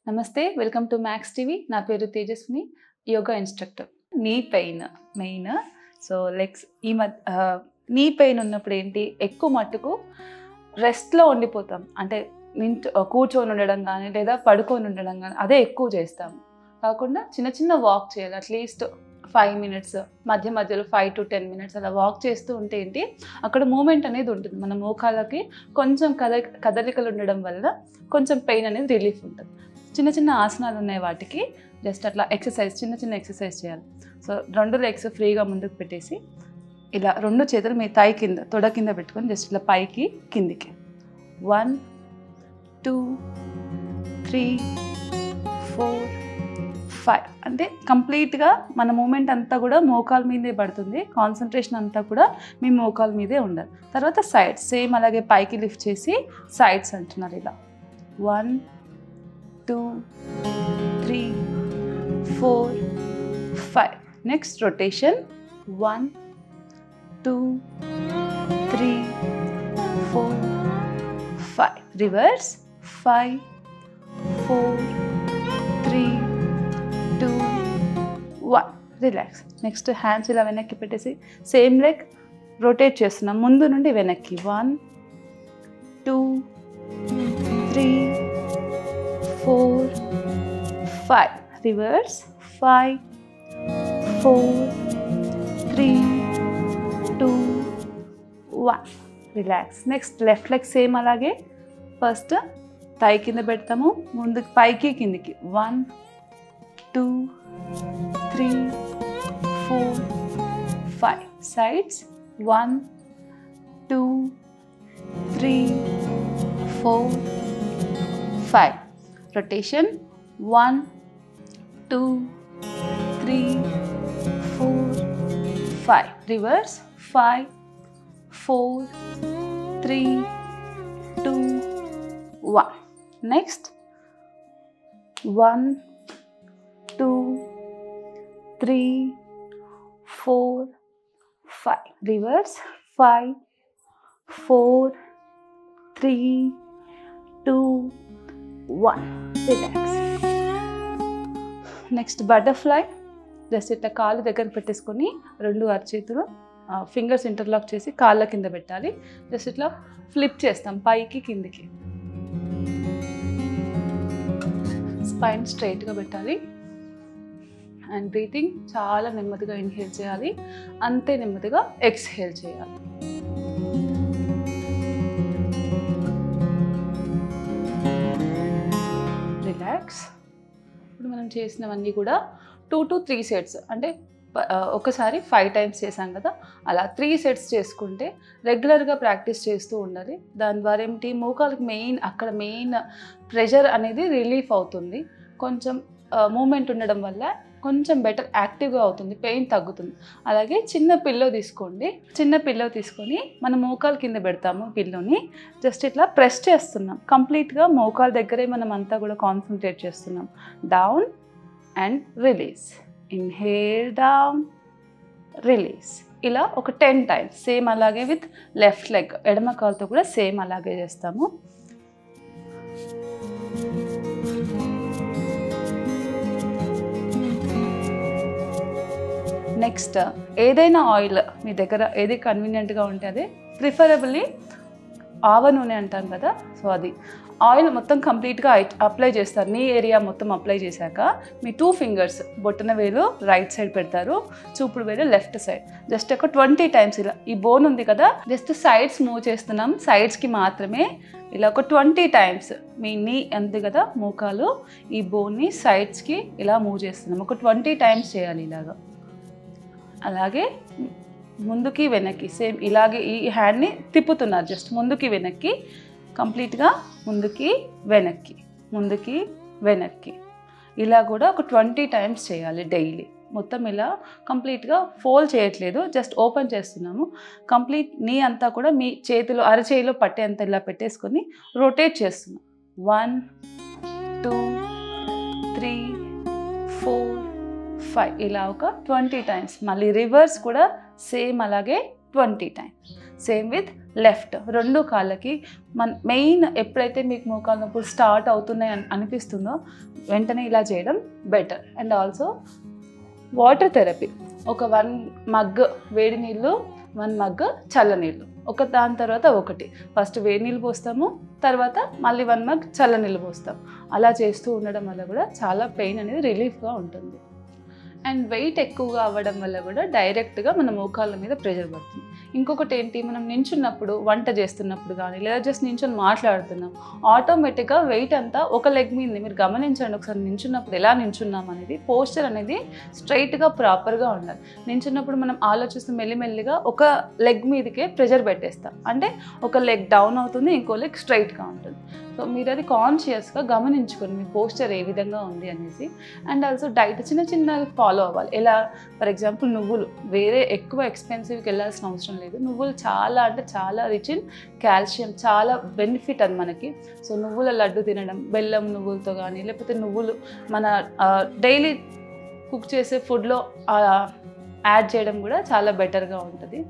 నమస్తే, welcome to max TV. నా పేరు Tejaswini, yoga instructor. Knee pain main. So legs ఈ నీ పెయిన్ ఉన్నప్పుడు ఏంటి, ఎక్కువ మట్టుకు రెస్ట్లో ఉండిపోతాం. అంటే కూర్చొని ఉండడం కానీ లేదా పడుకొని ఉండడం కానీ అదే ఎక్కువ చేస్తాము. కాకుండా చిన్న చిన్న వాక్ చేయాలి. అట్లీస్ట్ 5 minutes, మధ్య మధ్యలో 5 to 10 minutes అలా వాక్ చేస్తూ ఉంటే ఏంటి, అక్కడ మూమెంట్ అనేది ఉంటుంది. మన మోకాళ్ళకి కొంచెం కదలికలు ఉండడం వల్ల కొంచెం పెయిన్ అనేది రిలీఫ్ ఉంటుంది. చిన్న చిన్న ఆసనాలు ఉన్నాయి, వాటికి జస్ట్ అట్లా ఎక్సర్సైజ్, చిన్న చిన్న ఎక్సర్సైజ్ చేయాలి. సో 2 legs ఫ్రీగా ముందుకు పెట్టేసి ఇలా 2 చేతులు మీ థై కింద, తొడ కింద పెట్టుకొని జస్ట్ ఇలా పైకి కిందికి 1 2 3 4 5 అంటే కంప్లీట్గా మన మూమెంట్ అంతా కూడా మోకాల మీదే పడుతుంది. కాన్సన్ట్రేషన్ అంతా కూడా మీ మోకాల మీదే ఉండాలి. తర్వాత సైడ్స్ సేమ్ అలాగే పైకి లిఫ్ట్ చేసి సైడ్స్ అంటున్నారు. ఇలా 1 2 3 4 5. Next rotation 1 2 3 4 5. Reverse 5 4 3 2 1. Relax. Next hands ఇలా వెనక్కి పెట్టేసి సేమ్ లెగ్ రొటేట్ చేస్తున్నాం, ముందు నుండి వెనక్కి 1 2 3 4 5. Reverse 5 4 3 2 1. Relax. Next left leg same అలాగే ఫస్ట్ థై కింద పెడతాము, ముందుకు పైకి కిందికి 1 2 3 4 5. Sides 1 2 3 4 5. Rotation 1 2 3 4 5. Reverse 5 4 3 2 1. Next 1 2 3 4 5. Reverse 5 4 3 2 1. Relax. Next butterfly. Just ఇట్లా కాళ్ళు దగ్గర పెట్టేసుకొని 2 అరచేతులు ఫింగర్స్ ఇంటర్లాక్ చేసి కాళ్ళ కింద పెట్టాలి. జస్ట్ ఇట్లా ఫ్లిప్ చేస్తాం పైకి కిందికి. స్పైన్ స్ట్రైట్గా పెట్టాలి. అండ్ బ్రీతింగ్ చాలా నెమ్మదిగా ఇన్హేల్ చేయాలి, అంతే నెమ్మదిగా ఎక్స్హేల్ చేయాలి. రిలాక్స్. ఇప్పుడు మనం చేసినవన్నీ కూడా 2 to 3 sets, అంటే ఒకసారి 5 times చేసాం కదా, అలా 3 sets చేసుకుంటే రెగ్యులర్గా ప్రాక్టీస్ చేస్తూ ఉండాలి. దాని ద్వారా ఏమిటి, మోకాళ్ళకి అక్కడ మెయిన్ ప్రెషర్ అనేది రిలీఫ్ అవుతుంది. కొంచెం మూమెంట్ ఉండడం వల్ల కొంచెం బెటర్ యాక్టివ్గా అవుతుంది, పెయిన్ తగ్గుతుంది. అలాగే చిన్న పిల్లో తీసుకోండి. చిన్న పిల్లో తీసుకొని మన మోకాలు కింద పెడతాము. పిల్లోని జస్ట్ ఇట్లా ప్రెస్ చేస్తున్నాం. కంప్లీట్గా మోకాల దగ్గరే మనం అంతా కూడా కాన్సన్ట్రేట్ చేస్తున్నాం. Down and release, inhale down release. ఇలా ఒక 10 times. సేమ్ అలాగే విత్ లెఫ్ట్ లెగ్, ఎడమ కాలుతో కూడా సేమ్ అలాగే చేస్తాము. నెక్స్ట్ ఏదైనా ఆయిల్ మీ దగ్గర ఏది కన్వీనియంట్గా ఉంటే అదే, ప్రిఫరబుల్లీ ఆవ నూనె అంటాం కదా, సో అది ఆయిల్ మొత్తం కంప్లీట్గా అప్లై చేస్తారు. నీ ఏరియా మొత్తం అప్లై చేశాక మీ 2 fingers బొట్టన వేలు రైట్ సైడ్ పెడతారు, చూపుడు వేలు లెఫ్ట్ సైడ్. జస్ట్ ఒక 20 times ఇలా. ఈ బోన్ ఉంది కదా, జస్ట్ సైడ్స్ మూవ్ చేస్తున్నాం, సైడ్స్కి మాత్రమే. ఇలా ఒక 20 times మీ నీ ఉంది కదా మోకాలు, ఈ బోన్ని సైడ్స్కి ఇలా మూవ్ చేస్తున్నాం. ఒక 20 times చేయాలి ఇలాగా. అలాగే ముందుకి వెనక్కి సేమ్ ఇలాగే ఈ హ్యాండ్ని తిప్పుతున్నారు, జస్ట్ ముందుకి వెనక్కి, కంప్లీట్గా ముందుకి వెనక్కి, ముందుకి వెనక్కి. ఇలా కూడా ఒక 20 times చేయాలి డైలీ. మొత్తం ఇలా కంప్లీట్గా ఫోల్డ్ చేయట్లేదు, జస్ట్ ఓపెన్ చేస్తున్నాము. కంప్లీట్ నీ అంతా కూడా మీ చేతిలో అరచేయిలో పట్టేంత ఇలా పెట్టేసుకొని రొటేట్ చేస్తున్నాం. 1 2 3 4 5. ఇలా ఒక 20 times. మళ్ళీ రివర్స్ కూడా సేమ్ అలాగే 20 times. Same with left. 2 కాళ్ళకి మెయిన్ ఎప్పుడైతే మీకు మోకాలు నొప్పులు స్టార్ట్ అవుతున్నాయి అనిపిస్తుందో వెంటనే ఇలా చేయడం better. And also water therapy. ఒక 1 మగ్ వేడి నీళ్ళు, 1 మగ్ చల్లనీళ్ళు, దాని తర్వాత ఒకటి. ఫస్ట్ వేడి నీళ్ళు పోస్తాము, తర్వాత మళ్ళీ 1 మగ్ చల్లనీళ్ళు పోస్తాం. అలా చేస్తూ ఉండడం వల్ల కూడా చాలా పెయిన్ అనేది రిలీఫ్గా ఉంటుంది. అండ్ వెయిట్ ఎక్కువగా అవ్వడం వల్ల కూడా డైరెక్ట్గా మన మోకాళ్ళ మీద ప్రెషర్ పడుతుంది. ఇంకొకటి ఏంటి, మనం నించున్నప్పుడు వంట చేస్తున్నప్పుడు కానీ లేదా జస్ట్ నించొని మాట్లాడుతున్నాం, ఆటోమేటిక్గా వెయిట్ అంతా ఒక లెగ్ మీద. మీరు గమనించండి ఒకసారి, నించున్నప్పుడు ఎలా నించున్నాం అనేది, పోస్చర్ అనేది స్ట్రైట్గా ప్రాపర్గా ఉండాలి. నించున్నప్పుడు మనం ఆలోచిస్తూ మెల్లిమెల్లిగా ఒక లెగ్ మీదకే ప్రెషర్ పెట్టేస్తాం, అంటే ఒక లెగ్ డౌన్ అవుతుంది, ఇంకో లెగ్ స్ట్రైట్గా ఉంటుంది. సో మీరు అది కాన్షియస్గా గమనించుకొని మీ పోస్చర్ ఏ విధంగా ఉంది అనేసి. అండ్ ఆల్సో డైట్ చిన్న ఫాలో అవ్వాలి. ఎలా, ఫర్ ఎగ్జాంపుల్ నువ్వులు, వేరే ఎక్కువ ఎక్స్పెన్సివ్కి వెళ్ళాల్సిన అవసరం లేదు. నువ్వులు చాలా అంటే చాలా రిచ్ ఇన్ కాల్షియం, చాలా బెనిఫిట్ అది మనకి. సో నువ్వుల లడ్డు తినడం, బెల్లం నువ్వులతో కానీ, లేకపోతే నువ్వులు మన డైలీ కుక్ చేసే ఫుడ్లో యాడ్ చేయడం కూడా చాలా బెటర్గా ఉంటుంది.